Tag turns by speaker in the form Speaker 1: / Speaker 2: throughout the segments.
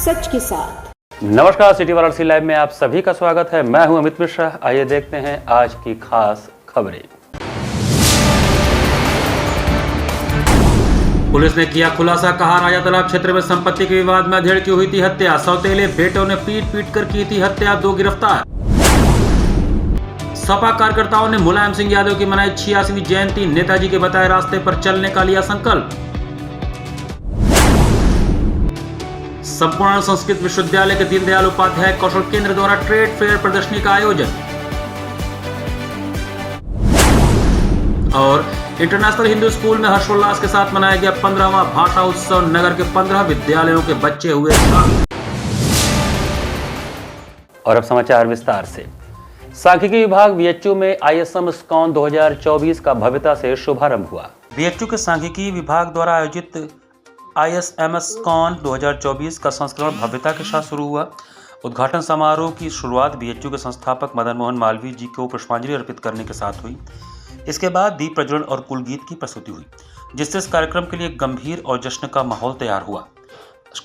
Speaker 1: सच के साथ।
Speaker 2: नमस्कार, सिटी वाराणसी लाइव में आप सभी का स्वागत है। मैं हूं अमित मिश्रा। आइए देखते हैं आज की खास खबरें। पुलिस ने किया खुलासा, कहा राजा तालाब क्षेत्र में संपत्ति के विवाद में अधेड़ की हुई थी हत्या। सौतेले बेटों ने पीट पीट कर की थी हत्या, 2 गिरफ्तार। सपा कार्यकर्ताओं ने मुलायम सिंह यादव की मनाई 86वीं जयंती, नेताजी के बताए रास्ते पर चलने का लिया संकल्प। संपूर्ण संस्कृत विश्वविद्यालय के दीनदयाल उपाध्याय कौशल केंद्र द्वारा ट्रेड फेयर प्रदर्शनी का आयोजन। और इंटरनेशनल हिंदू स्कूल में हर्षोल्लास के साथ मनाया गया 15वां भाषा उत्सव। नगर के 15 विद्यालयों के बच्चे हुए शामिल। और अब समाचार विस्तार से। सांख्यिकी विभाग बीएचयू में ISM SCON 2024 का भव्यता से शुभारंभ हुआ। बीएचयू के सांख्यिकी विभाग द्वारा आयोजित ISM SCON 2024 का संस्करण भव्यता के साथ शुरू हुआ। उद्घाटन समारोह की शुरुआत बीएचयू के संस्थापक मदन मोहन मालवीय जी को पुष्पांजलि अर्पित करने के साथ हुई। इसके बाद दीप प्रज्वलन और कुल गीत की प्रस्तुति हुई, जिससे इस कार्यक्रम के लिए गंभीर और जश्न का माहौल तैयार हुआ।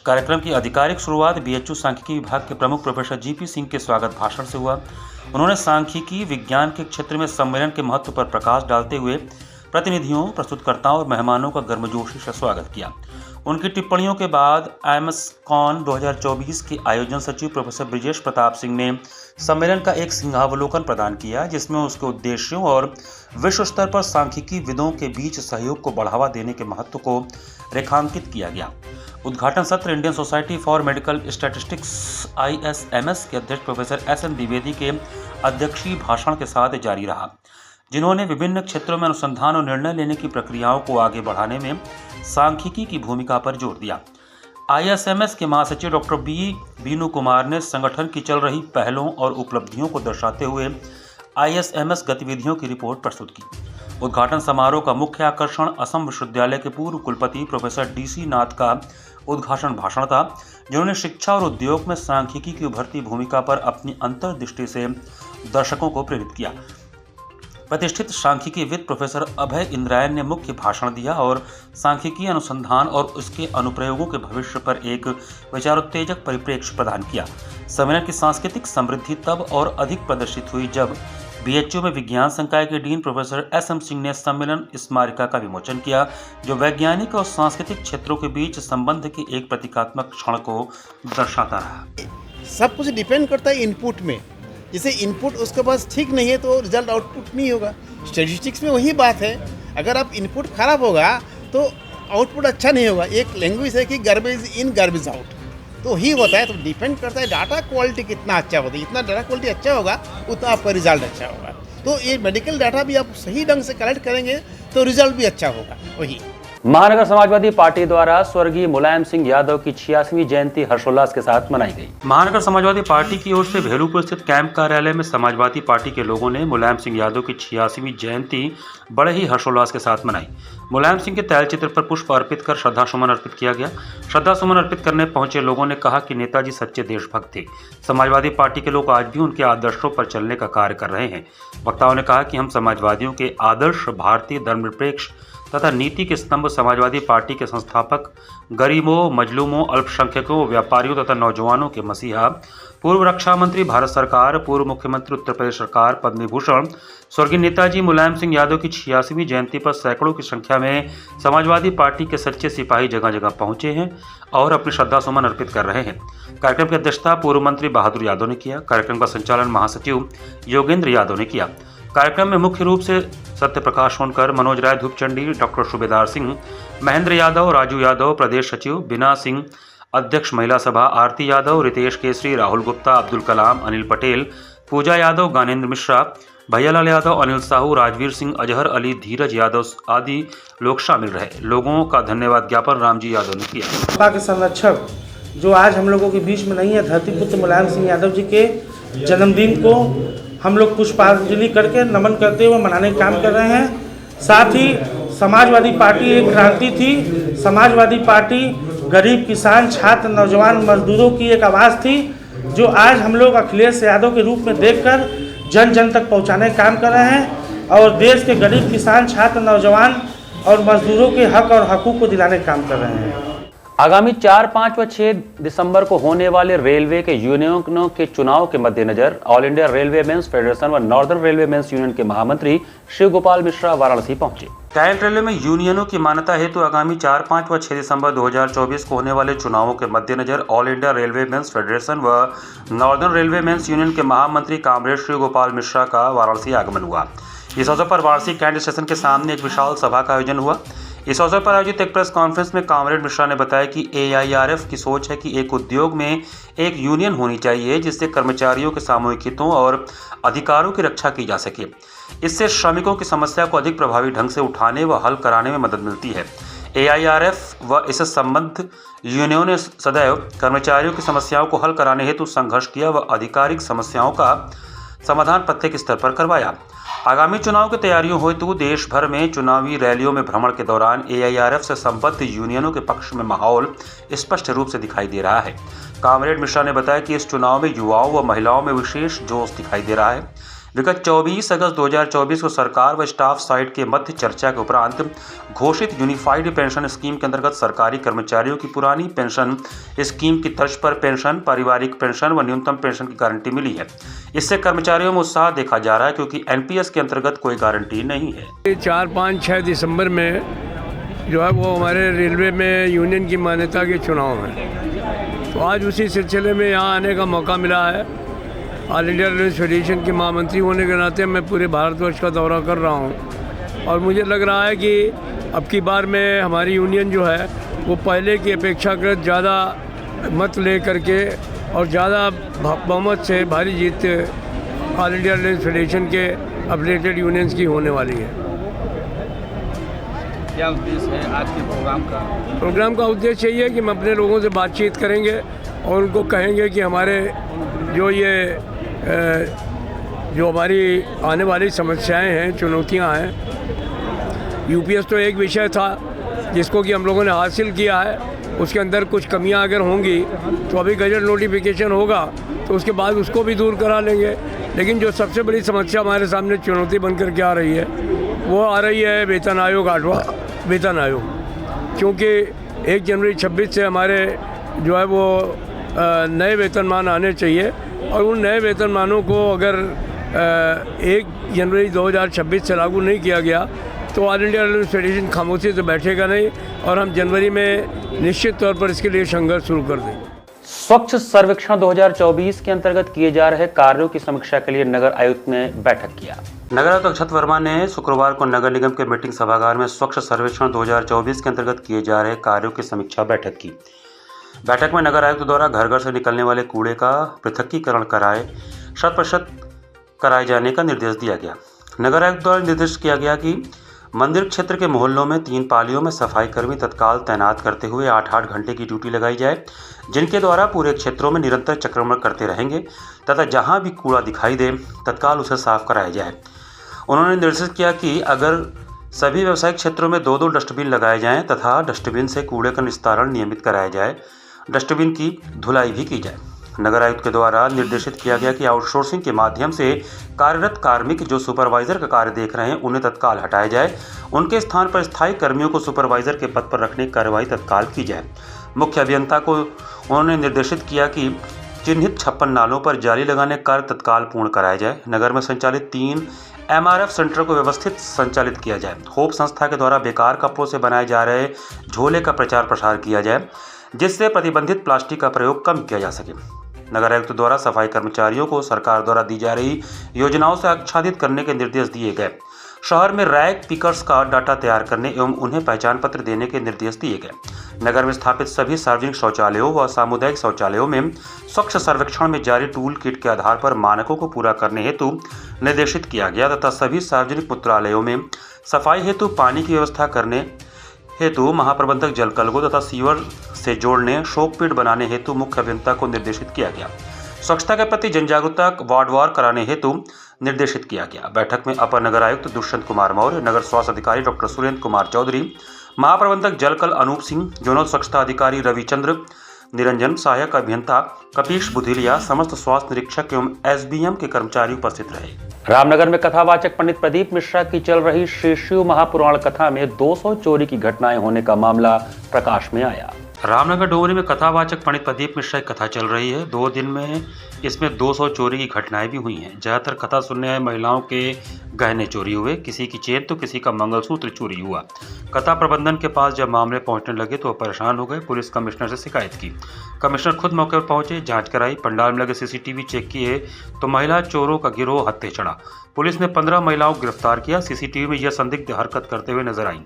Speaker 2: कार्यक्रम की आधिकारिक शुरुआत बीएचयू सांख्यिकी विभाग के प्रमुख प्रोफेसर GP सिंह के स्वागत भाषण से हुआ। उन्होंने सांख्यिकी विज्ञान के क्षेत्र में सम्मेलन के महत्व पर प्रकाश डालते हुए प्रतिनिधियों, प्रस्तुतकर्ताओं और मेहमानों का गर्मजोशी से स्वागत किया। उनकी टिप्पणियों के बाद ISM SCON 2024 के आयोजन सचिव प्रोफेसर ब्रिजेश प्रताप सिंह ने सम्मेलन का एक सिंहावलोकन प्रदान किया, जिसमें उसके उद्देश्यों और विश्व स्तर पर सांख्यिकी विदों के बीच सहयोग को बढ़ावा देने के महत्व को रेखांकित किया गया। उद्घाटन सत्र Indian society for medical statistics ISMS के अध्यक्ष प्रोफेसर SN द्विवेदी के अध्यक्षीय भाषण के साथ जारी रहा, जिन्होंने विभिन्न क्षेत्रों में अनुसंधान और निर्णय लेने की प्रक्रियाओं को आगे बढ़ाने में सांख्यिकी की भूमिका पर जोर दिया। ISMS के महासचिव डॉक्टर बीनू कुमार ने संगठन की चल रही पहलों और उपलब्धियों को दर्शाते हुए ISMS गतिविधियों की रिपोर्ट प्रस्तुत की। उद्घाटन समारोह का मुख्य आकर्षण असम विश्वविद्यालय के पूर्व कुलपति प्रोफेसर DC नाथ का उद्घाटन भाषण था, जिन्होंने शिक्षा और उद्योग में सांख्यिकी की उभरती भूमिका पर अपनी अंतर्दृष्टि से दर्शकों को प्रेरित किया। प्रतिष्ठित सांख्यिकीविद प्रोफेसर अभय इंद्रायन ने मुख्य भाषण दिया और सांख्यिकी अनुसंधान और उसके अनुप्रयोगों के भविष्य पर एक विचारोत्तेजक परिप्रेक्ष्य प्रदान किया। सम्मेलन की सांस्कृतिक समृद्धि तब और अधिक प्रदर्शित हुई जब बीएचयू में विज्ञान संकाय के डीन प्रोफेसर SM सिंह ने सम्मेलन स्मारिका का विमोचन किया, जो वैज्ञानिक और सांस्कृतिक क्षेत्रों के बीच संबंध के एक प्रतीकात्मक क्षण को दर्शाता रहा।
Speaker 3: सब कुछ डिपेंड करता है इनपुट में। जैसे इनपुट उसके पास ठीक नहीं है तो रिजल्ट आउटपुट नहीं होगा। स्टैटिस्टिक्स में वही बात है, अगर आप इनपुट खराब होगा तो आउटपुट अच्छा नहीं होगा। एक लैंग्वेज है कि गार्बेज इन गार्बेज आउट, तो ही होता है। तो डिपेंड करता है डाटा क्वालिटी कितना अच्छा होता है। जितना डाटा क्वालिटी अच्छा होगा उतना आपका रिजल्ट अच्छा होगा। तो ये मेडिकल डाटा भी आप सही ढंग से कलेक्ट करेंगे तो रिजल्ट भी अच्छा होगा। वही
Speaker 2: महानगर समाजवादी पार्टी द्वारा स्वर्गीय मुलायम सिंह यादव की 86वीं जयंती हर्षोल्लास के साथ मनाई गई। महानगर समाजवादी पार्टी की ओर से भेलूपुर स्थित कैंप कार्यालय में समाजवादी पार्टी के लोगों ने मुलायम सिंह यादव की 86वीं जयंती बड़े ही हर्षोल्लास के साथ मनाई। मुलायम सिंह के तैलचित्र पर पुष्प अर्पित कर श्रद्धा सुमन अर्पित किया गया। श्रद्धा सुमन अर्पित करने पहुंचे लोगों ने कहा कि नेताजी सच्चे देशभक्त थे। समाजवादी पार्टी के लोग आज भी उनके आदर्शों पर चलने का कार्य कर रहे हैं। वक्ताओं ने कहा कि हम समाजवादियों के आदर्श भारतीय धर्मनिरपेक्ष तथा नीति के स्तंभ समाजवादी पार्टी के संस्थापक, गरीबों, मजलूमों, अल्पसंख्यकों, व्यापारियों तथा नौजवानों के मसीहा, पूर्व रक्षा मंत्री भारत सरकार, पूर्व मुख्यमंत्री उत्तर प्रदेश सरकार, पद्म विभूषण स्वर्गीय नेताजी मुलायम सिंह यादव की 86वीं जयंती पर सैकड़ों की संख्या में समाजवादी पार्टी के सच्चे सिपाही जगह जगह पहुंचे हैं और अपनी श्रद्धा सुमन अर्पित कर रहे हैं। कार्यक्रम की अध्यक्षता पूर्व मंत्री बहादुर यादव ने किया। कार्यक्रम का संचालन महासचिव योगेंद्र यादव ने किया। कार्यक्रम में मुख्य रूप से सत्य प्रकाश सोनकर, मनोज राय धूपचंडी, डॉक्टर सुबेदार सिंह, महेंद्र यादव, राजू यादव, प्रदेश सचिव बिना सिंह, अध्यक्ष महिला सभा आरती यादव, रितेश केसरी, राहुल गुप्ता, अब्दुल कलाम, अनिल पटेल, पूजा यादव, गानेन्द्र मिश्रा, भैयालाल यादव, अनिल साहू, राजवीर सिंह, अजहर अली, धीरज यादव आदि लोग शामिल रहे। लोगों का धन्यवाद ज्ञापन रामजी यादव ने किया।
Speaker 4: सपा के संरक्षक जो आज हम लोगों के बीच में नहीं है, धरती पुत्र मुलायम सिंह यादव जी के जन्मदिन को हम लोग पुष्पांजलि करके नमन करते हुए मनाने का काम कर रहे हैं। साथ ही समाजवादी पार्टी एक क्रांति थी। समाजवादी पार्टी गरीब, किसान, छात्र, नौजवान, मजदूरों की एक आवाज़ थी, जो आज हम लोग अखिलेश यादव के रूप में देखकर जन जन तक पहुंचाने का काम कर रहे हैं और देश के गरीब, किसान, छात्र, नौजवान और मजदूरों के हक और हकूक़ को दिलाने का काम कर रहे हैं।
Speaker 2: आगामी 4, 5 व 6 दिसंबर को होने वाले रेलवे के यूनियनों के चुनाव के मद्देनजर all India railway men's federation व नॉर्दर्न रेलवे मेंस यूनियन के महामंत्री शिव गोपाल मिश्रा वाराणसी पहुंचे। कैंट रेलवे में यूनियनों की मान्यता हेतु आगामी 4, 5 व 6 दिसंबर 2024 को होने वाले चुनावों के मद्देनजर all India railway men's federation व नॉर्दर्न रेलवे मेंस यूनियन के महामंत्री कामरेड शिव गोपाल मिश्रा का वाराणसी आगमन हुआ। इस अवसर पर वाराणसी कैंट स्टेशन के सामने एक विशाल सभा का आयोजन हुआ। इस अवसर पर आयोजित एक प्रेस कॉन्फ्रेंस में कामरेड मिश्रा ने बताया कि AIRF की सोच है कि एक उद्योग में एक यूनियन होनी चाहिए जिससे कर्मचारियों के सामूहिक हितों और अधिकारों की रक्षा की जा सके। इससे श्रमिकों की समस्या को अधिक प्रभावी ढंग से उठाने व हल कराने में मदद मिलती है। AIRF व इससे संबद्ध यूनियनों ने सदैव कर्मचारियों की समस्याओं को हल कराने हेतु संघर्ष किया व आधिकारिक समस्याओं का समाधान प्रत्येक स्तर पर करवाया। आगामी चुनाव की तैयारियों हेतु देश भर में चुनावी रैलियों में भ्रमण के दौरान AIRF से संबद्ध यूनियनों के पक्ष में माहौल स्पष्ट रूप से दिखाई दे रहा है। कामरेड मिश्रा ने बताया कि इस चुनाव में युवाओं व महिलाओं में विशेष जोश दिखाई दे रहा है। विगत 24 अगस्त 2024 को सरकार व स्टाफ साइड के मध्य चर्चा के उपरांत घोषित यूनिफाइड पेंशन स्कीम के अंतर्गत सरकारी कर्मचारियों की पुरानी पेंशन स्कीम की तर्ज पर पेंशन, पारिवारिक पेंशन व न्यूनतम पेंशन की गारंटी मिली है। इससे कर्मचारियों में उत्साह देखा जा रहा है क्योंकि NPS के अंतर्गत कोई गारंटी नहीं है।
Speaker 1: 4, 5, 6 दिसंबर में जो है वो हमारे रेलवे में यूनियन की मान्यता के चुनाव हैं, तो आज उसी सिलसिले में यहाँ आने का मौका मिला है। ऑल इंडिया रेलवे फेडरेशन के महामंत्री होने के नाते मैं पूरे भारतवर्ष का दौरा कर रहा हूँ और मुझे लग रहा है कि अब की बार में हमारी यूनियन जो है वो पहले की अपेक्षाकृत ज़्यादा मत ले करके और ज़्यादा बहुमत से भारी जीत ऑल इंडिया रेलवे फेडरेशन के अपडेटेड यूनियंस की होने वाली है।
Speaker 5: क्या उद्देश्य है आज के
Speaker 1: प्रोग्राम का उद्देश्य यही है कि हम अपने लोगों से बातचीत करेंगे और उनको कहेंगे कि हमारे जो हमारी आने वाली समस्याएं हैं, चुनौतियां हैं। UPS तो एक विषय था जिसको कि हम लोगों ने हासिल किया है, उसके अंदर कुछ कमियां अगर होंगी तो अभी गजट नोटिफिकेशन होगा तो उसके बाद उसको भी दूर करा लेंगे। लेकिन जो सबसे बड़ी समस्या हमारे सामने चुनौती बन कर के आ रही है वो आ रही है वेतन आयोग, 8वां वेतन आयोग, क्योंकि 1 जनवरी 26 से हमारे जो है वो नए वेतनमान आने चाहिए और उन नए वेतनमानों को अगर 1 जनवरी 2026 से लागू नहीं किया गया तो ऑल इंडिया रेलवे फेडरेशन खामोशी से बैठेगा नहीं और हम जनवरी में निश्चित तौर पर इसके लिए संघर्ष शुरू कर देंगे।
Speaker 2: स्वच्छ सर्वेक्षण 2024 के अंतर्गत किए जा रहे कार्यों की समीक्षा के लिए नगर आयुक्त ने बैठक किया। नगर आयुक्त अक्षत वर्मा ने शुक्रवार को नगर निगम के मीटिंग सभागार में स्वच्छ सर्वेक्षण 2024 के अंतर्गत किए जा रहे कार्यों की समीक्षा बैठक की। बैठक में नगर आयुक्त द्वारा घर घर से निकलने वाले कूड़े का पृथक्कीकरण कराए 100% कराए जाने का निर्देश दिया गया। नगर आयुक्त द्वारा निर्देश किया गया कि मंदिर क्षेत्र के मोहल्लों में 3 पालियों में सफाई कर्मी तत्काल तैनात करते हुए 8-8 घंटे की ड्यूटी लगाई जाए, जिनके द्वारा पूरे क्षेत्रों में निरंतर चक्रमण करते रहेंगे तथा जहां भी कूड़ा दिखाई दे तत्काल उसे साफ कराया जाए। उन्होंने निर्देशित किया कि अगर सभी व्यावसायिक क्षेत्रों में 2-2 डस्टबिन लगाए जाएं तथा डस्टबिन से कूड़े का निस्तारण नियमित कराया जाए, डस्टबिन की धुलाई भी की जाए। नगर आयुक्त के द्वारा निर्देशित किया गया कि आउटसोर्सिंग के माध्यम से कार्यरत कार्मिक जो सुपरवाइजर का कार्य देख रहे हैं उन्हें तत्काल हटाया जाए, उनके स्थान पर स्थायी कर्मियों को सुपरवाइजर के पद पर रखने की कार्रवाई तत्काल की जाए। मुख्य अभियंता को उन्होंने निर्देशित किया कि चिन्हित 56 नालों पर जाली लगाने का कार्य तत्काल पूर्ण कराया जाए। नगर में संचालित 3 MRF सेंटर को व्यवस्थित संचालित किया जाए। होप संस्था के द्वारा बेकार कपड़ों से बनाए जा रहे झोले का प्रचार प्रसार किया जाए, जिससे प्रतिबंधित प्लास्टिक का प्रयोग कम किया जा सके। नगर आयुक्त द्वारा सफाई कर्मचारियों को सरकार द्वारा दी जा रही योजनाओं से आच्छादित करने के निर्देश दिए गए। शहर में रैक पिकर्स का डाटा तैयार करने एवं उन्हें पहचान पत्र देने के निर्देश दिए गए। नगर में स्थापित सभी सार्वजनिक शौचालयों व सामुदायिक शौचालयों में स्वच्छ सर्वेक्षण में जारी टूल किट के आधार पर मानकों को पूरा करने हेतु निर्देशित किया गया तथा सभी सार्वजनिक मूत्रालयों में सफाई हेतु पानी की व्यवस्था करने हेतु महाप्रबंधक जलकल को तथा सीवर से जोड़ने शोकपीट बनाने हेतु मुख्य अभियंता को निर्देशित किया गया। स्वच्छता के प्रति जनजागरूकता वार्डवार कराने हेतु निर्देशित किया गया। बैठक में अपर नगर आयुक्त दुष्यंत कुमार मौर्य, नगर स्वास्थ्य अधिकारी डॉक्टर सुरेंद्र कुमार चौधरी, महाप्रबंधक जलकल अनूप सिंह, जोनल स्वच्छता अधिकारी रविचंद्र निरंजन, सहायक अभियंता कपीश बुधिलिया, समस्त स्वास्थ्य निरीक्षक एवं SBM के कर्मचारी उपस्थित रहे। रामनगर में कथावाचक पंडित प्रदीप मिश्रा की चल रही श्री शिव महापुराण कथा में 200 चोरी की घटनाएं होने का मामला प्रकाश में आया। रामनगर डोंगरी में कथावाचक पंडित प्रदीप मिश्रा की कथा चल रही है। 2 दिन में इसमें 200 चोरी की घटनाएं भी हुई हैं। ज़्यादातर कथा सुनने आए महिलाओं के गहने चोरी हुए, किसी की चेन तो किसी का मंगलसूत्र चोरी हुआ। कथा प्रबंधन के पास जब मामले पहुंचने लगे तो वह परेशान हो गए। पुलिस कमिश्नर से शिकायत की। कमिश्नर खुद मौके पर पहुंचे, जांच कराई। पंडाल में लगे सीसीटीवी चेक किए तो महिला चोरों का गिरोह हत्थे चढ़ा। पुलिस ने 15 महिलाओं को गिरफ्तार किया। सीसीटीवी में यह संदिग्ध हरकत करते हुए नजर आई,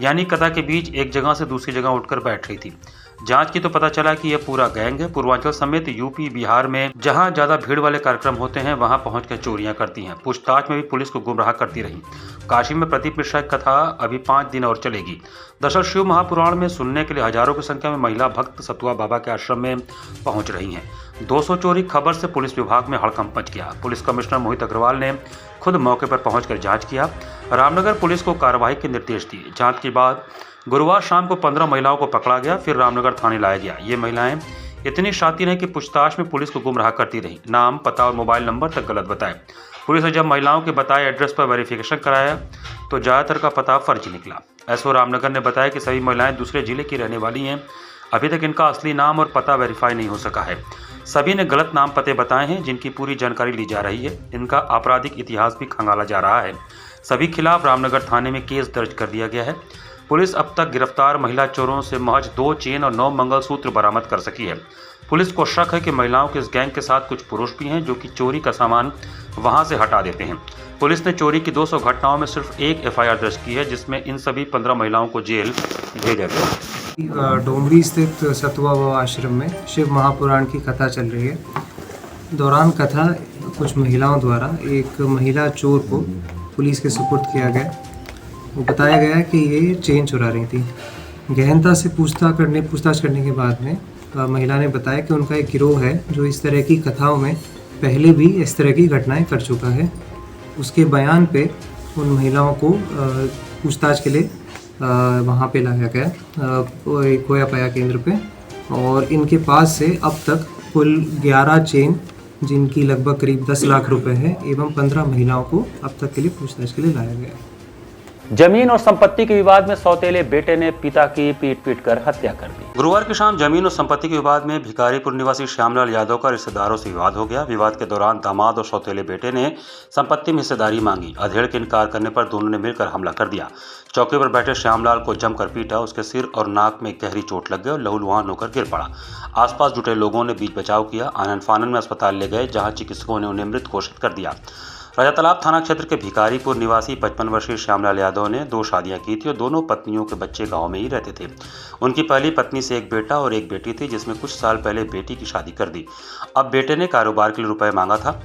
Speaker 2: यानी कथा के बीच एक जगह से दूसरी जगह उठकर बैठ रही थी। जांच की तो पता चला कि यह पूरा गैंग है। पूर्वांचल समेत यूपी बिहार में जहां ज्यादा भीड़ वाले कार्यक्रम होते हैं वहां पहुंचकर चोरियां करती हैं। पूछताछ में भी पुलिस को गुमराह करती रही। काशी में प्रदीप मिश्रा की कथा अभी 5 दिन और चलेगी। दरअसल शिव महापुराण में सुनने के लिए हजारों की संख्या में महिला भक्त सतुआ बाबा के आश्रम में पहुंच रही हैं। 200 चोरी खबर से पुलिस विभाग में हड़कंप मच गया। पुलिस कमिश्नर मोहित अग्रवाल ने खुद मौके पर पहुंचकर जांच किया। रामनगर पुलिस को कार्रवाई के निर्देश दिए। जांच के बाद गुरुवार शाम को 15 महिलाओं को पकड़ा गया, फिर रामनगर थाने लाया गया। ये महिलाएं इतनी शातिर हैं कि पूछताछ में पुलिस को गुमराह करती रही। नाम, पता और मोबाइल नंबर तक गलत बताए। पुलिस ने जब महिलाओं के बताए एड्रेस पर वेरिफिकेशन कराया तो ज़्यादातर का पता फर्जी निकला। एसओ रामनगर ने बताया कि सभी महिलाएं दूसरे जिले की रहने वाली हैं। अभी तक इनका असली नाम और पता वेरीफाई नहीं हो सका है। सभी ने गलत नाम पते बताए हैं, जिनकी पूरी जानकारी ली जा रही है। इनका आपराधिक इतिहास भी खंगाला जा रहा है। सभी खिलाफ रामनगर थाने में केस दर्ज कर दिया गया है। पुलिस अब तक गिरफ्तार महिला चोरों से महज 2 चेन और 9 मंगलसूत्र बरामद कर सकी है। पुलिस को शक है कि महिलाओं के इस गैंग के साथ कुछ पुरुष भी हैं जो कि चोरी का सामान वहां से हटा देते हैं। पुलिस ने चोरी की 200 घटनाओं में सिर्फ 1 एफआईआर दर्ज की है, जिसमें इन सभी 15 महिलाओं को जेल भेजा गया।
Speaker 5: डोंगरी स्थित सतुआ बाबा आश्रम में शिव महापुराण की कथा चल रही है। दौरान कथा कुछ महिलाओं द्वारा एक महिला चोर को पुलिस के सुपुर्द किया गया। वो बताया गया कि ये चेन चुरा रही थी। गहनता से पूछताछ करने के बाद में महिला ने बताया कि उनका एक गिरोह है जो इस तरह की कथाओं में पहले भी इस तरह की घटनाएं कर चुका है। उसके बयान पे उन महिलाओं को पूछताछ के लिए वहाँ पे लाया गया खोया पाया केंद्र पे, और इनके पास से अब तक कुल 11 चेन, जिनकी लगभग करीब 10 लाख रुपए है, एवं 15 महिलाओं को अब तक के लिए पूछताछ के लिए लाया गया।
Speaker 2: जमीन और संपत्ति के विवाद में सौतेले बेटे ने पिता की पीट कर हत्या कर दी। गुरुवार की शाम जमीन और संपत्ति के विवाद में भिखारीपुर निवासी श्यामलाल यादव का रिश्तेदारों से विवाद हो गया। विवाद के दौरान दामाद और सौतेले बेटे ने संपत्ति में हिस्सेदारी मांगी। अधेड़ के इनकार करने पर दोनों ने मिलकर हमला कर दिया। चौकी पर बैठे श्यामलाल को जमकर पीटा। उसके सिर और नाक में गहरी चोट लग गई और लहूलुहान होकर गिर पड़ा। आसपास जुटे लोगों ने बीच बचाव किया। आनन फानन में अस्पताल ले गए, जहां चिकित्सकों ने उन्हें मृत घोषित कर दिया। राजा तालाब थाना क्षेत्र के भिखारीपुर निवासी 55 वर्षीय श्यामलाल यादव ने 2 शादियां की थी और दोनों पत्नियों के बच्चे गांव में ही रहते थे। उनकी पहली पत्नी से एक बेटा और एक बेटी थी, जिसमें कुछ साल पहले बेटी की शादी कर दी। अब बेटे ने कारोबार के लिए रुपए मांगा था।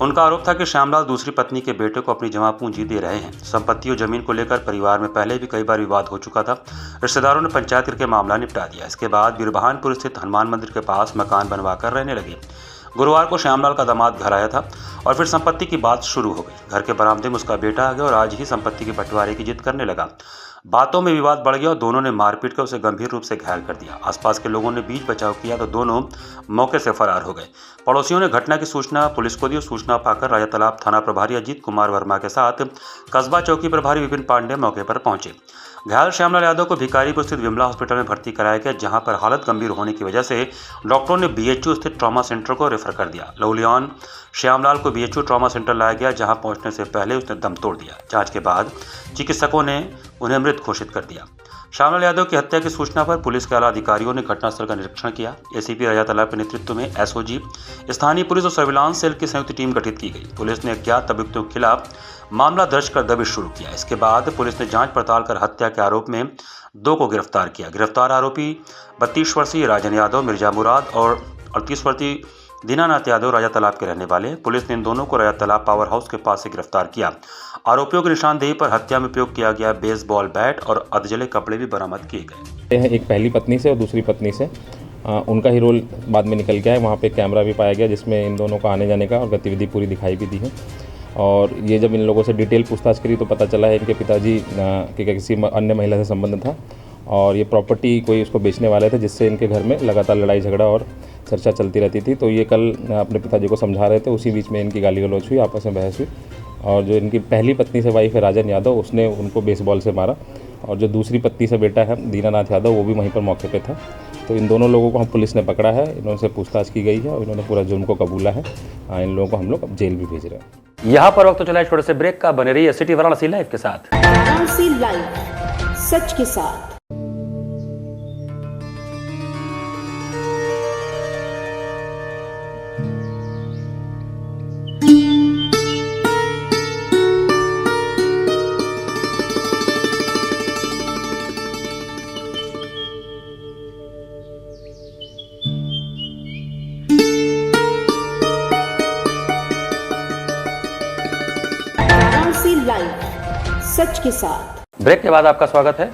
Speaker 2: उनका आरोप था कि श्यामलाल दूसरी पत्नी के बेटे को अपनी जमा पूंजी दे रहे हैं। संपत्ति और जमीन को लेकर परिवार में पहले भी कई बार विवाद हो चुका था। रिश्तेदारों ने पंचायत करके मामला निपटा दिया। इसके बाद बिरबहानपुर स्थित हनुमान मंदिर के पास मकान बनवाकर रहने लगे। गुरुवार को श्यामलाल का दामाद घर आया था और फिर संपत्ति की बात शुरू हो गई। घर के बरामदे में उसका बेटा आ गया और आज ही संपत्ति के बंटवारे की जिद करने लगा। बातों में विवाद बढ़ गया और दोनों ने मारपीट कर उसे गंभीर रूप से घायल कर दिया। आसपास के लोगों ने बीच बचाव किया तो दोनों मौके से फरार हो गए। पड़ोसियों ने घटना की सूचना पुलिस को दी और सूचना पाकर राजा तालाब थाना प्रभारी अजीत कुमार वर्मा के साथ कस्बा चौकी प्रभारी विपिन पांडे मौके पर पहुंचे। घायल श्यामलाल यादव को भिखारीपुर स्थित विमला हॉस्पिटल में भर्ती कराया गया, जहां पर हालत गंभीर होने की वजह से डॉक्टरों ने बीएचयू स्थित ट्रॉमा सेंटर को रेफर कर दिया। लहूलुहान श्यामलाल को बीएचयू ट्रॉमा सेंटर लाया गया, जहां पहुंचने से पहले उसने दम तोड़ दिया। जांच के बाद चिकित्सकों ने उन्हें मृत घोषित कर दिया। श्यामलाल यादव की हत्या की सूचना पर पुलिस के आला अधिकारियों ने घटनास्थल का निरीक्षण किया। एसीपी राजा तालाब के नेतृत्व में एसओजी, स्थानीय पुलिस और सर्विलांस सेल की संयुक्त टीम गठित की गई। पुलिस ने अज्ञात अभियुक्तों के खिलाफ मामला दर्ज कर दबिश शुरू किया। इसके बाद पुलिस ने जांच पड़ताल कर हत्या के आरोप में 2 को गिरफ्तार किया। गिरफ्तार आरोपी 32 वर्षीय राजन यादव, मिर्जा मुराद और 38 वर्षीय दीनानाथ यादव राजा तालाब के रहने वाले। पुलिस ने इन दोनों को राजा तालाब पावर हाउस के पास से गिरफ्तार किया। आरोपियों की निशानदेही पर हत्या में उपयोग किया गया बेसबॉल बैट और अधजले कपड़े भी बरामद किए गए।
Speaker 6: एक पहली पत्नी से और दूसरी पत्नी से उनका ही रोल बाद में निकल गया है। वहाँ पे कैमरा भी पाया गया, जिसमें इन दोनों का आने जाने का और गतिविधि पूरी दिखाई भी दी है। और ये जब इन लोगों से डिटेल पूछताछ करी तो पता चला है इनके पिताजी के किसी अन्य महिला से संबंध था और ये प्रॉपर्टी कोई उसको बेचने वाले थे, जिससे इनके घर में लगातार लड़ाई झगड़ा और चर्चा चलती रहती थी। तो ये कल अपने पिताजी को समझा रहे थे, उसी बीच में इनकी गाली गलौज हुई, आपस में बहस हुई और जो इनकी पहली पत्नी से वाइफ है राजन यादव, उसने उनको बेसबॉल से मारा, और जो दूसरी पत्नी से बेटा है दीनानाथ यादव, वो भी वहीं पर मौके पे था। तो इन दोनों लोगों को हम पुलिस ने पकड़ा है, इन्होंने पूछताछ की गई है और इन्होंने पूरा जुर्म को कबूला है। इन लोगों को हम लोग अब जेल भी भेज रहे हैं।
Speaker 2: यहाँ पर वक्त तो चला है छोटे से ब्रेक का, बने रहिए सिटी वाराणसी लाइव के साथ।
Speaker 7: वाराणसी लाइव, सच के साथ। लाइव, सच के साथ।
Speaker 2: ब्रेक के बाद आपका स्वागत है।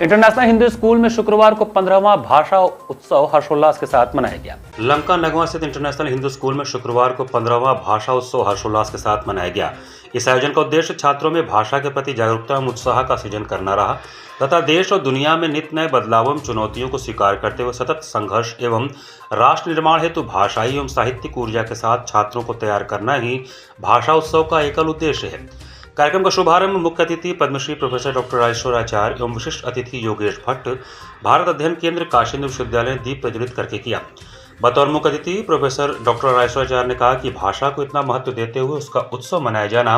Speaker 2: इंटरनेशनल हिंदू स्कूल में शुक्रवार को 15वां भाषा उत्सव हर्षोल्लास के साथ मनाया गया। लंका नगवा स्थित इंटरनेशनल हिंदू स्कूल में शुक्रवार को 15वां भाषा उत्सव हर्षोल्लास के साथ मनाया गया। इस आयोजन का उद्देश्य छात्रों में भाषा के प्रति जागरूकता एवं उत्साह का सृजन करना रहा तथा देश और दुनिया में नित्य नए बदलावों एवं चुनौतियों को स्वीकार करते हुए सतत संघर्ष एवं राष्ट्र निर्माण हेतु भाषाई एवं साहित्यिक ऊर्जा के साथ छात्रों को तैयार करना ही भाषा उत्सव का एकल उद्देश्य है। कार्यक्रम का शुभारंभ मुख्य अतिथि पद्मश्री प्रोफेसर डॉक्टर राजेश्वराचार्य एवं विशिष्ट अतिथि योगेश भट्ट, भारत अध्ययन केंद्र काशी हिंदू विश्वविद्यालय दीप प्रज्वलित करके किया। बतौर मुख्य अतिथि प्रोफेसर डॉक्टर राजेश्वराचार्य ने कहा कि भाषा को इतना महत्व देते हुए उसका उत्सव मनाया जाना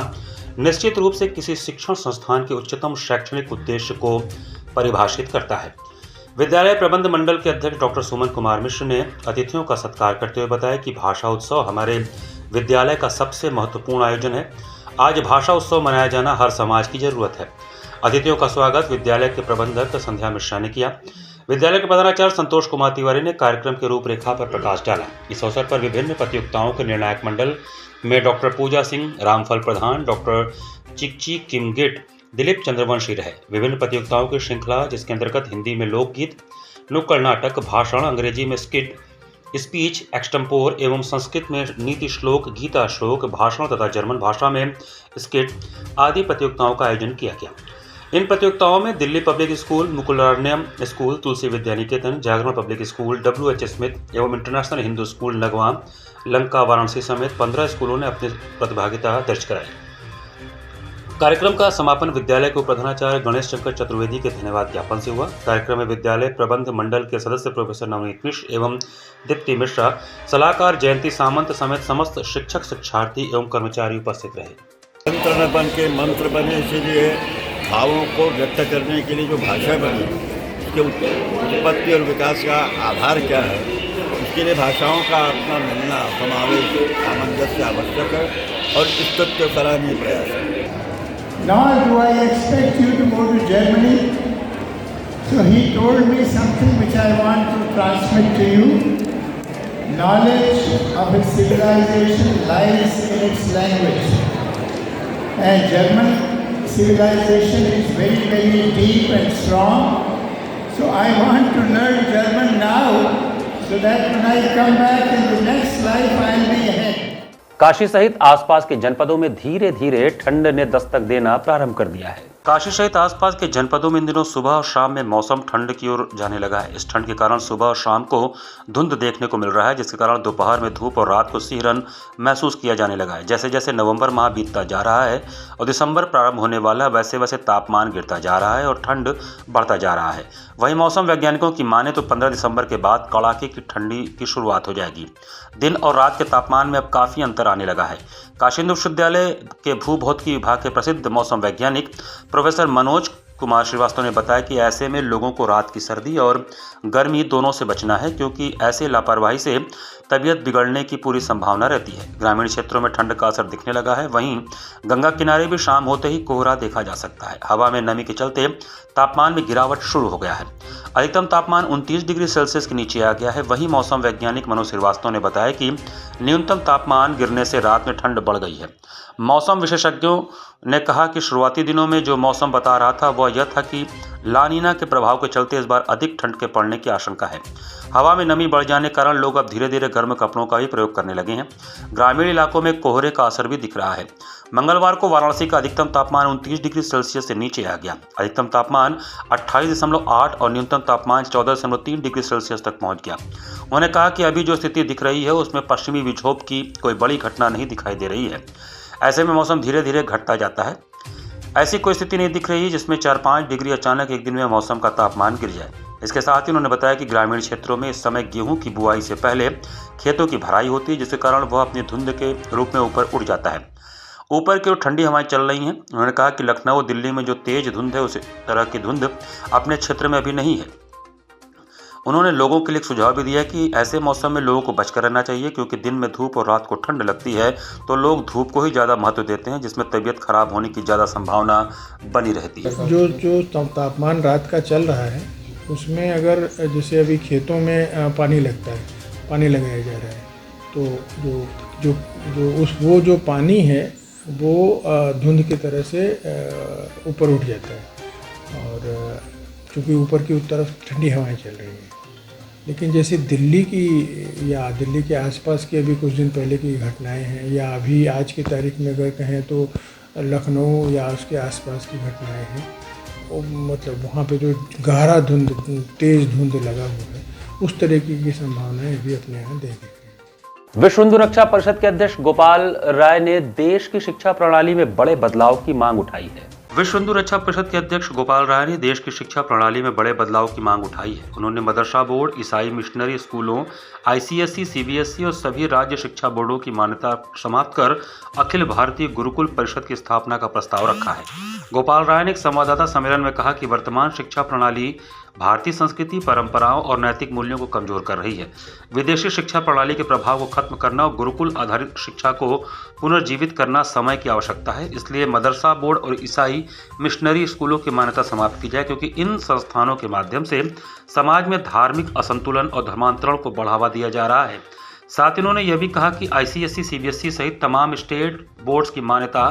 Speaker 2: निश्चित रूप से किसी शिक्षण संस्थान के उच्चतम शैक्षणिक उद्देश्य को परिभाषित करता है। विद्यालय प्रबंध मंडल के अध्यक्ष डॉक्टर सुमन कुमार मिश्र ने अतिथियों का सत्कार करते हुए बताया कि भाषा उत्सव हमारे विद्यालय का सबसे महत्वपूर्ण आयोजन है। आज भाषा उत्सव मनाया जाना हर समाज की जरूरत है। अतिथियों का स्वागत विद्यालय के प्रबंधक संध्या मिश्रा ने किया। विद्यालय के प्रधानाचार्य संतोष कुमार तिवारी ने कार्यक्रम की रूपरेखा पर प्रकाश डाला। इस अवसर पर विभिन्न प्रतियोगिताओं के निर्णायक मंडल में डॉक्टर पूजा सिंह, रामफल प्रधान, डॉक्टर चिकची किमगिट, दिलीप चंद्रवंशी रहे। विभिन्न प्रतियोगिताओं की श्रृंखला जिसके अंतर्गत हिंदी में लोकगीत, नुक्कड़ नाटक, भाषण, अंग्रेजी में स्किट, स्पीच, एक्सटेम्पोर एवं संस्कृत में नीति श्लोक, गीता श्लोक, भाषण तथा जर्मन भाषा में स्किट आदि प्रतियोगिताओं का आयोजन किया गया। इन प्रतियोगिताओं में दिल्ली पब्लिक स्कूल, मुकुलारण्यम स्कूल, तुलसी विद्या निकेतन, जागरण पब्लिक स्कूल, WH स्मिथ एवं इंटरनेशनल हिंदू स्कूल नगवा, लंका, वाराणसी समेत 15 स्कूलों ने अपनी प्रतिभागिता दर्ज कराई। कार्यक्रम का समापन विद्यालय के प्रधानाचार्य गणेश शंकर चतुर्वेदी के धन्यवाद ज्ञापन से हुआ। कार्यक्रम में विद्यालय प्रबंध मंडल के सदस्य प्रोफेसर नवनीत मिश्र एवं दीप्ति मिश्रा, सलाहकार जयंती सामंत समेत समस्त शिक्षक, शिक्षार्थी एवं कर्मचारी उपस्थित रहे।
Speaker 8: नियंत्रण के मंत्र बने, इसीलिए भावों को व्यक्त करने के लिए जो भाषा बनी, उसके उत्पत्ति और विकास का आधार क्या है, इसके लिए भाषाओं का अपना मिलना, समावेश, सामंजस्य आवश्यक है और इस तथ्य सराहनीय प्रयास है।
Speaker 9: Nor do I expect you to go to Germany. So he told me something which I want to transmit to you. Knowledge of a civilization lies in its language. And German civilization is very, very deep and strong. So I want to learn German now so that when I come back in the next life I will be ahead.
Speaker 2: Kashi सहित आसपास के जनपदों में धीरे धीरे ठंड ने दस्तक देना प्रारंभ कर दिया है। काशी सहित आसपास के जनपदों में इन दिनों सुबह और शाम में मौसम ठंड की ओर जाने लगा है। इस ठंड के कारण सुबह और शाम को धुंध देखने को मिल रहा है, जिसके कारण दोपहर में धूप और रात को सिहरन महसूस किया जाने लगा है। जैसे जैसे नवंबर माह बीतता जा रहा है और दिसंबर प्रारंभ होने वाला, वैसे वैसे तापमान गिरता जा रहा है और ठंड बढ़ता जा रहा है। वहीं मौसम वैज्ञानिकों की माने तो 15 दिसंबर के बाद कड़ाके की ठंडी की शुरुआत हो जाएगी। दिन और रात के तापमान में अब काफ़ी अंतर आने लगा है। काशी हिंदू विश्वविद्यालय के भूभौतिकी विभाग के प्रसिद्ध मौसम वैज्ञानिक प्रोफेसर मनोज कुमार श्रीवास्तव ने बताया कि ऐसे में लोगों को रात की सर्दी और गर्मी दोनों से बचना है, क्योंकि ऐसे लापरवाही से तबीयत बिगड़ने की पूरी संभावना रहती है। ग्रामीण क्षेत्रों में ठंड का असर दिखने लगा है। वहीं गंगा किनारे भी शाम होते ही कोहरा देखा जा सकता है। हवा में नमी के चलते तापमान में गिरावट शुरू हो गया है। अधिकतम तापमान 29 डिग्री सेल्सियस के नीचे आ गया है। वहीं मौसम वैज्ञानिक मनोज श्रीवास्तव ने बताया कि न्यूनतम तापमान गिरने से रात में ठंड बढ़ गई है। मौसम विशेषज्ञों ने कहा कि शुरुआती दिनों में जो मौसम बता रहा था वह यह था कि लानीना के प्रभाव के चलते इस बार अधिक ठंड के पड़ने की आशंका है। हवा में नमी बढ़ जाने के कारण लोग अब धीरे धीरे गर्म कपड़ों का भी प्रयोग करने लगे हैं। ग्रामीण इलाकों में कोहरे का असर भी दिख रहा है। मंगलवार को वाराणसी का अधिकतम तापमान 29 डिग्री सेल्सियस से नीचे आ गया। अधिकतम तापमान 28.8 और न्यूनतम तापमान 14.3 डिग्री सेल्सियस तक पहुंच गया। उन्होंने कहा कि अभी जो स्थिति दिख रही है उसमें पश्चिमी विक्षोभ की कोई बड़ी घटना नहीं दिखाई दे रही है। ऐसे में मौसम धीरे धीरे घटता जाता है। ऐसी कोई स्थिति नहीं दिख रही जिसमें 4-5 डिग्री अचानक एक दिन में मौसम का तापमान गिर जाए। इसके साथ ही उन्होंने बताया कि ग्रामीण क्षेत्रों में इस समय गेहूं की बुआई से पहले खेतों की भराई होती है, जिसके कारण वह अपनी धुंध के रूप में ऊपर उड़ जाता है। ऊपर की ओर ठंडी हवाएं चल रही हैं। उन्होंने कहा कि लखनऊ दिल्ली में जो तेज धुंध है उस तरह की धुंध अपने क्षेत्र में अभी नहीं है। उन्होंने लोगों के लिए एक सुझाव भी दिया कि ऐसे मौसम में लोगों को बचकर रहना चाहिए, क्योंकि दिन में धूप और रात को ठंड लगती है तो लोग धूप को ही ज़्यादा महत्व देते हैं, जिसमें तबीयत खराब होने की ज़्यादा संभावना बनी रहती है।
Speaker 10: जो तापमान रात का चल रहा है उसमें अगर जैसे अभी खेतों में पानी लगता है, पानी लगाया जा रहा है, तो वो जो पानी है वो धुंध की तरह से ऊपर उठ जाता है, और चूँकि ऊपर की तरफ ठंडी हवाएं चल रही हैं। लेकिन जैसे दिल्ली की या दिल्ली के आसपास की अभी कुछ दिन पहले की घटनाएं हैं, या अभी आज की तारीख में अगर कहें तो लखनऊ या उसके आसपास की घटनाएं हैं, मतलब वहाँ पे जो गहरा धुंध, तेज़ धुंध लगा हुआ है, उस तरह की संभावनाएं भी अपने यहाँ देखेंगे।
Speaker 2: विश्व हिंदू रक्षा परिषद के अध्यक्ष गोपाल राय ने देश की शिक्षा प्रणाली में बड़े बदलाव की मांग उठाई है। विश्व हिंदू रक्षा परिषद के अध्यक्ष गोपाल राय ने देश की शिक्षा प्रणाली में बड़े बदलाव की मांग उठाई है। उन्होंने मदरसा बोर्ड, ईसाई मिशनरी स्कूलों, ICSE, CBSE और सभी राज्य शिक्षा बोर्डों की मान्यता समाप्त कर अखिल भारतीय गुरुकुल परिषद की स्थापना का प्रस्ताव रखा है। गोपाल राय ने एक संवाददाता सम्मेलन में कहा कि वर्तमान शिक्षा प्रणाली भारतीय संस्कृति, परंपराओं और नैतिक मूल्यों को कमजोर कर रही है। विदेशी शिक्षा प्रणाली के प्रभाव को खत्म करना और गुरुकुल आधारित शिक्षा को पुनर्जीवित करना समय की आवश्यकता है। इसलिए मदरसा बोर्ड और ईसाई मिशनरी स्कूलों की मान्यता समाप्त की जाए, क्योंकि इन संस्थानों के माध्यम से समाज में धार्मिक असंतुलन और धर्मांतरण को बढ़ावा दिया जा रहा है। साथ ही उन्होंने यह भी कहा कि ICSE, CBSE सहित तमाम स्टेट बोर्ड्स की मान्यता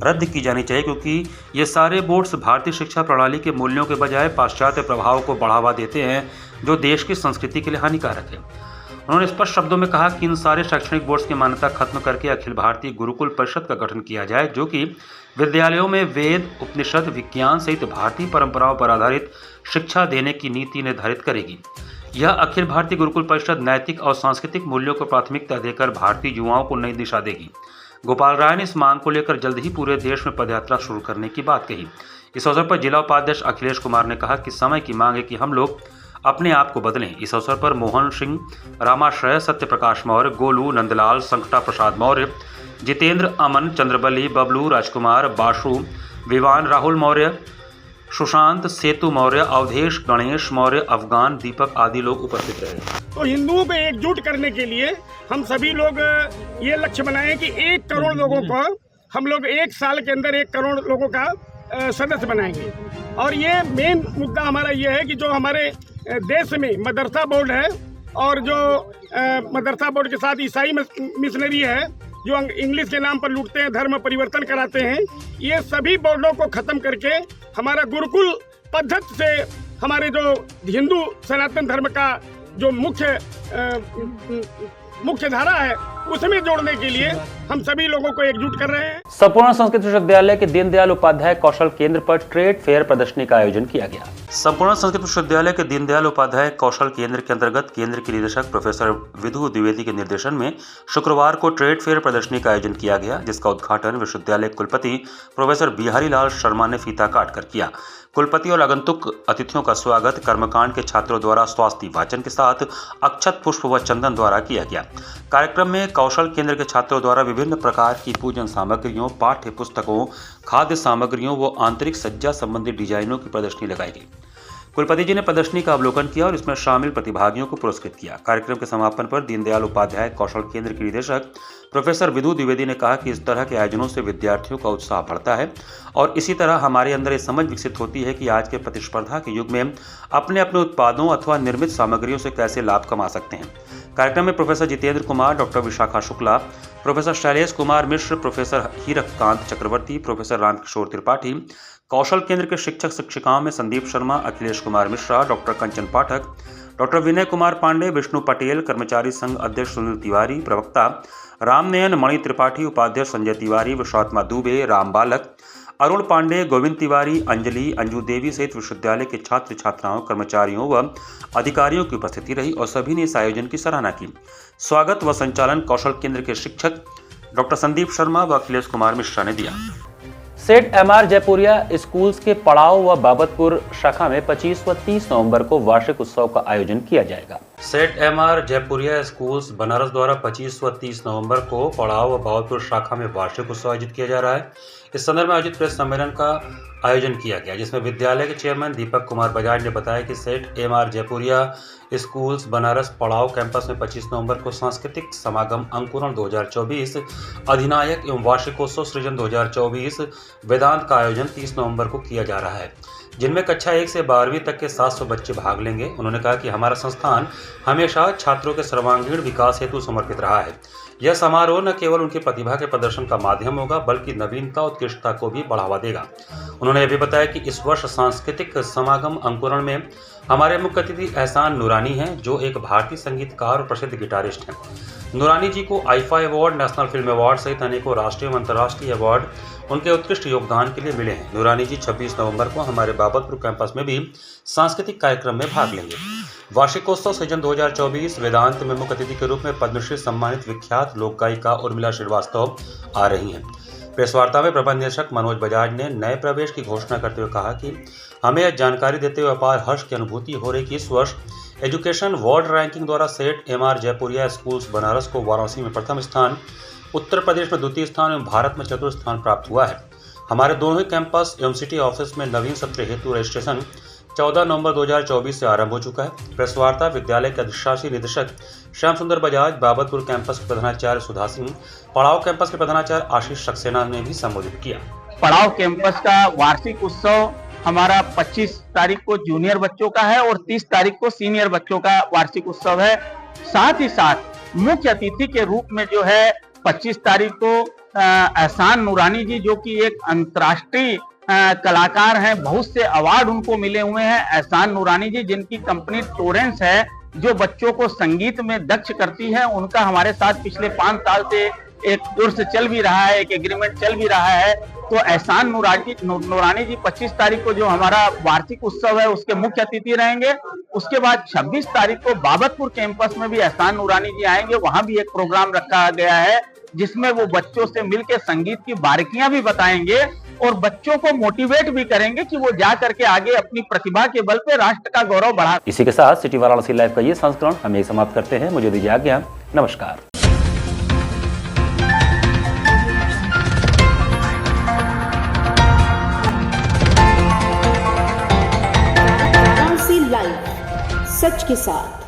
Speaker 2: रद्द की जानी चाहिए, क्योंकि ये सारे बोर्ड्स भारतीय शिक्षा प्रणाली के मूल्यों के बजाय पाश्चात्य प्रभाव को बढ़ावा देते हैं, जो देश की संस्कृति के लिए हानिकारक है। उन्होंने स्पष्ट शब्दों में कहा कि इन सारे शैक्षणिक बोर्ड्स की मान्यता खत्म करके अखिल भारतीय गुरुकुल परिषद का गठन किया जाए, जो कि विद्यालयों में वेद, उपनिषद, विज्ञान सहित भारतीय परंपराओं पर आधारित शिक्षा देने की नीति निर्धारित करेगी। यह अखिल भारतीय गुरुकुल परिषद नैतिक और सांस्कृतिक मूल्यों को प्राथमिकता देकर भारतीय युवाओं को नई दिशा देगी। गोपाल राय ने इस मांग को लेकर जल्द ही पूरे देश में पदयात्रा शुरू करने की बात कही। इस अवसर पर जिला उपाध्यक्ष अखिलेश कुमार ने कहा कि समय की मांग है कि हम लोग अपने आप को बदलें। इस अवसर पर मोहन सिंह, रामाश्रय, सत्यप्रकाश मौर्य, गोलू, नंदलाल, संकटा प्रसाद मौर्य, जितेंद्र, अमन, चंद्रबली, बबलू, राजकुमार, बाशु, विवान, राहुल मौर्य, सुशांत, सेतु मौर्य, अवधेश, गणेश मौर्य, अफगान, दीपक आदि लोग उपस्थित रहे।
Speaker 11: तो हिंदुओं को एकजुट करने के लिए हम सभी लोग ये लक्ष्य बनाएं कि 1 करोड़ लोगों को हम लोग 1 साल के अंदर 1 करोड़ लोगों का सदस्य बनाएंगे। और ये मेन मुद्दा हमारा ये है कि जो हमारे देश में मदरसा बोर्ड है और जो मदरसा बोर्ड के साथ ईसाई मिशनरी है, जो इंग्लिश के नाम पर लूटते हैं, धर्म परिवर्तन कराते हैं, ये सभी बोर्डों को ख़त्म करके हमारा गुरुकुल पद्धति से हमारे जो हिंदू सनातन धर्म का जो मुख्य धारा है उसमें जोड़ने के लिए हम सभी लोगों को एकजुट कर रहे हैं।
Speaker 2: संपूर्ण संस्कृत विश्वविद्यालय के दीनदयाल उपाध्याय कौशल केंद्र पर ट्रेड फेयर प्रदर्शनी का आयोजन किया गया। संपूर्ण संस्कृत विश्वविद्यालय के दीनदयाल उपाध्याय कौशल केंद्र के अंतर्गत केंद्र के निदेशक प्रोफेसर विधु द्विवेदी के निर्देशन में शुक्रवार को ट्रेड फेयर प्रदर्शनी का आयोजन किया गया, जिसका उद्घाटन विश्वविद्यालय कुलपति प्रोफेसर बिहारी लाल शर्मा ने फीता काटकर किया। कुलपति और आगंतुक अतिथियों का स्वागत कर्मकांड के छात्रों द्वारा स्वास्थ्य वाचन के साथ अक्षत पुष्प व चंदन द्वारा किया गया। कार्यक्रम में कौशल केंद्र के छात्रों द्वारा विभिन्न प्रकार की पूजन सामग्रियों, पाठ्य पुस्तकों, खाद्य सामग्रियों व आंतरिक सज्जा संबंधी डिजाइनों की प्रदर्शनी लगाई गई। कुलपति जी ने प्रदर्शनी का अवलोकन किया और इसमें शामिल प्रतिभागियों को पुरस्कृत किया। कार्यक्रम के समापन पर दीनदयाल उपाध्याय कौशल केंद्र के निदेशक प्रोफेसर विधु द्विवेदी ने कहा कि इस तरह के आयोजनों से विद्यार्थियों का उत्साह बढ़ता है और इसी तरह हमारे अंदर ये समझ विकसित होती है कि आज के प्रतिस्पर्धा के युग में अपने अपने उत्पादों अथवा निर्मित सामग्रियों से कैसे लाभ कमा सकते हैं। कार्यक्रम में professor Jitendra Kumar, doctor Vishakha Shukla, professor Shailesh Kumar Mishra, professor Hirakkant Chakravarti, professor Ramkishore Tripathi, कौशल केंद्र के शिक्षक शिक्षिकाओं में संदीप शर्मा, अखिलेश कुमार मिश्रा, डॉक्टर कंचन पाठक, डॉक्टर विनय कुमार पांडे, विष्णु पटेल, कर्मचारी संघ अध्यक्ष सुनील तिवारी, प्रवक्ता रामनयन मणि त्रिपाठी, उपाध्यक्ष संजय तिवारी, विश्वात्मा दुबे, राम बालक, अरुण पांडे, गोविंद तिवारी, अंजलि, अंजू देवी सहित विश्वविद्यालय के छात्र छात्राओं, कर्मचारियों व अधिकारियों की उपस्थिति रही और सभी ने इस आयोजन की सराहना की। स्वागत व संचालन कौशल केंद्र के शिक्षक डॉक्टर संदीप शर्मा व अखिलेश कुमार मिश्रा ने दिया। सेठ एमआर जयपुरिया स्कूल्स के पड़ाव व बाबतपुर शाखा में 25 व 30 नवंबर को वार्षिक उत्सव का आयोजन किया जाएगा। सेठ एमआर जयपुरिया स्कूल्स बनारस द्वारा 25 व 30 नवंबर को पड़ाव व बाबतपुर शाखा में वार्षिक उत्सव आयोजित किया जा रहा है। इस संदर्भ में आयोजित प्रेस सम्मेलन का आयोजन किया गया, जिसमें विद्यालय के चेयरमैन दीपक कुमार बजाज ने बताया कि सेठ एमआर जयपुरिया स्कूल्स बनारस पड़ाव कैंपस में 25 नवंबर को सांस्कृतिक समागम अंकुरण 2024, अधिनायक एवं वार्षिकोत्सव सृजन 2024 वेदांत का आयोजन 30 नवंबर को किया जा रहा है, जिनमें कक्षा 1 से 12वीं तक के 700 बच्चे भाग लेंगे। उन्होंने कहा कि हमारा संस्थान हमेशा छात्रों के सर्वांगीण विकास हेतु समर्पित रहा है। यह समारोह न केवल उनकी प्रतिभा के प्रदर्शन का माध्यम होगा, बल्कि नवीनता उत्कृष्टता को भी बढ़ावा देगा। उन्होंने यह भी बताया कि इस वर्ष सांस्कृतिक समागम अंकुरण में हमारे मुख्य अतिथि एहसान नूरानी हैं, जो एक भारतीय संगीतकार और प्रसिद्ध गिटारिस्ट हैं। नूरानी जी को IIFA award, national film award सहित अनेकों राष्ट्रीय व अंतर्राष्ट्रीय अवार्ड उनके उत्कृष्ट योगदान के लिए मिले हैं। नूरानी जी 26 नवंबर को हमारे बाबतपुर कैंपस में भी सांस्कृतिक कार्यक्रम में भाग लेंगे। वार्षिकोत्सव सृजन 2024 वेदांत में मुख्य अतिथि के रूप में पद्मश्री सम्मानित विख्यात लोक गायिका उर्मिला श्रीवास्तव आ रही हैं। प्रेस वार्ता में प्रबंध निदेशक मनोज बजाज ने नए प्रवेश की घोषणा करते हुए कहा कि हमें यह जानकारी देते हुए अपार हर्ष की अनुभूति हो रही कि इस वर्ष एजुकेशन वर्ल्ड रैंकिंग द्वारा सेठ एमआर जयपुरिया स्कूल्स बनारस को वाराणसी में प्रथम स्थान, उत्तर प्रदेश में द्वितीय स्थान एवं भारत में चतुर्थ स्थान प्राप्त हुआ है। हमारे दोनों ही कैंपस एवं सिटी ऑफिस में नवीन सत्र हेतु रजिस्ट्रेशन 14 नवंबर 2024 से आरंभ हो चुका है। प्रेस वार्ता विद्यालय के अधिशासी निदेशक श्याम सुंदर बजाज, बाबतपुर कैंपस के प्रधानाचार्य सुधा सिंह, पड़ाव कैंपस के प्रधानाचार्य आशीष सक्सेना ने भी संबोधित किया।
Speaker 12: पड़ाव कैंपस का वार्षिक उत्सव हमारा 25 तारीख को जूनियर बच्चों का है और 30 तारीख को सीनियर बच्चों का वार्षिक उत्सव है। साथ ही साथ मुख्य अतिथि के रूप में जो है 25 तारीख को एहसान नूरानी जी, जो कि एक अंतर्राष्ट्रीय कलाकार हैं, बहुत से अवार्ड उनको मिले हुए हैं। एहसान नूरानी जी, जिनकी कंपनी टोरेंस है, जो बच्चों को संगीत में दक्ष करती है, उनका हमारे साथ पिछले 5 साल से एक कोर्स चल भी रहा है, एक एग्रीमेंट चल भी रहा है। तो एहसान नूरानी जी 25 तारीख को जो हमारा वार्षिक उत्सव है उसके मुख्य अतिथि रहेंगे। उसके बाद 26 तारीख को बाबतपुर कैंपस में भी एहसान नूरानी जी आएंगे। वहां भी एक प्रोग्राम रखा गया है जिसमें वो बच्चों से मिलकर संगीत की बारीकियां भी बताएंगे और बच्चों को मोटिवेट भी करेंगे कि वो जा करके आगे अपनी प्रतिभा के बल पे राष्ट्र का गौरव बढ़ा।
Speaker 2: इसी के साथ सिटी वाराणसी लाइव का ये संस्करण हम यही समाप्त करते हैं। मुझे दीजिए आज्ञा। नमस्कार।
Speaker 7: वाराणसी लाइव, सच के साथ।